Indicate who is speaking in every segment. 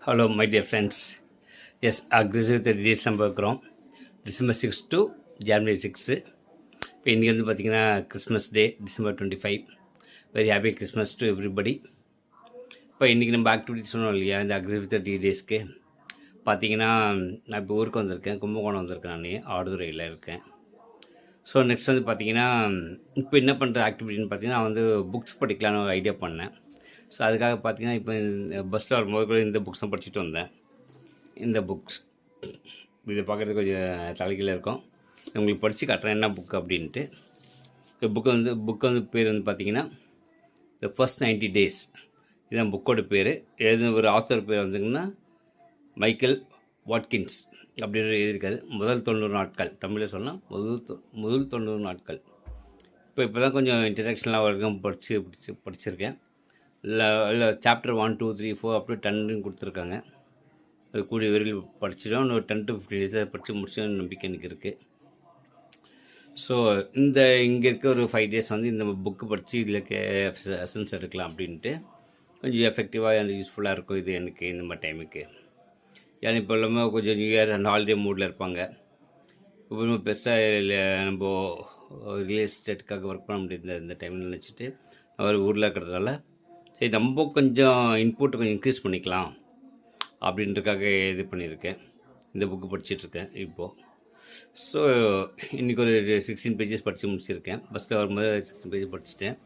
Speaker 1: Hello my dear friends. எஸ் அக்ரிசிவ் December இருக்கிறோம். December 6 to January 6. இப்போ இன்றைக்கி வந்து பார்த்திங்கன்னா Christmas day, December 25. Very happy Christmas to everybody. இப்போ இன்றைக்கி நம்ம ஆக்டிவிட்டி சொன்னோம் இல்லையா, இந்த அக்ரிசிவ் 30 டேஸ்க்கு பார்த்திங்கன்னா நான் இப்போ ஊருக்கு வந்திருக்கேன், கும்பகோணம் வந்திருக்கேன், நான் ஆடுதுறையில் இருக்கேன். ஸோ நெக்ஸ்ட் வந்து பார்த்திங்கன்னா இப்போ என்ன பண்ணுற ஆக்டிவிட்டின்னு பார்த்திங்கன்னா நான் வந்து புக்ஸ் படிக்கலான்னு ஒரு ஐடியா பண்ணேன். ஸோ அதுக்காக பார்த்திங்கன்னா இப்போ பஸ்ஸில் வரும்போது கூட இந்த புக்ஸ் தான் படிச்சுட்டு வந்தேன். இந்த புக்ஸ் இதை பார்க்குறதுக்கு கொஞ்சம் தலைகீழ இருக்கும். உங்களுக்கு படித்து காட்டுறேன் என்ன புக் அப்படின்ட்டு. இந்த புக்கு வந்து பேர் வந்து பார்த்திங்கன்னா த ஃபர்ஸ்ட் 90 days. இதுதான் புக்கோட பேர். ஒரு ஆத்தர் பேர் வந்துங்கன்னா மைக்கேல் வாட்கின்ஸ் அப்படின்னு எழுதியிருக்காரு. முதல் 90 நாட்கள், தமிழில் சொன்னால் முதல் 90 நாட்கள். இப்போ தான் கொஞ்சம் இன்ட்ரடக்ஷன்லாம் வரைக்கும் படிச்சிருக்கேன். இல்லை சாப்டர் 1, 2, 3, 4 அப்படியே 10 கொடுத்துருக்காங்க. அது கூடிய விரைவில் படிச்சிடும். இன்னும் 10 to 15 days படித்து முடிச்சு நம்பிக்கை எனக்கு இருக்குது. ஸோ இங்கே இருக்க ஒரு 5 days வந்து இந்த புக்கு படித்து இதில் எசன்ஸ் எடுக்கலாம் அப்படின்ட்டு கொஞ்சம் எஃபெக்டிவாக எனக்கு யூஸ்ஃபுல்லாக இருக்கும் இது எனக்கு இந்த மாதிரி டைமுக்கு. ஏன்னா இப்போ இல்லாமல் கொஞ்சம் நியூ இயர் அண்ட் ஹாலிடே மூடில் இருப்பாங்க. இப்போ பெருசாக நம்ம ரியல் எஸ்டேட்டுக்காக ஒர்க் பண்ண முடியாது இந்த டைமில் நினச்சிட்டு அவர் ஊரில் இருக்கிறதால சரி நம்ம கொஞ்சம் இன்புட் கொஞ்சம் இன்க்ரீஸ் பண்ணிக்கலாம் அப்படின்றதுக்காக இது பண்ணியிருக்கேன். இந்த புக்கு படிச்சிட்ருக்கேன் இப்போது. ஸோ இன்றைக்கி ஒரு 16 pages படித்து முடிச்சிருக்கேன். ஃபஸ்ட்டு வரும்போது 16 pages படிச்சுட்டேன்.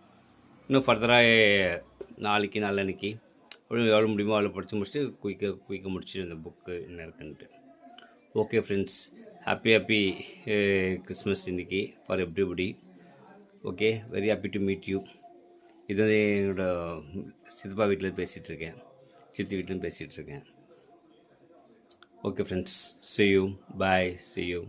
Speaker 1: இன்னும் ஃபர்தராக நாளைக்கு எவ்வளோ முடியுமோ அவ்வளோ படித்து முடிச்சுட்டு குயிக்காக முடிச்சுட்டு இந்த புக்கு என்ன இருக்குன்ட்டு. ஓகே ஃப்ரெண்ட்ஸ், ஹாப்பி கிறிஸ்மஸ் இன்றைக்கி for everybody. Okay, very happy to meet you. இது வந்து என்னோடய சித்தப்பா வீட்டில் பேசிகிட்ருக்கேன், சித்தி வீட்டிலும் பேசிகிட்ருக்கேன். Okay friends, see you, bye, see you.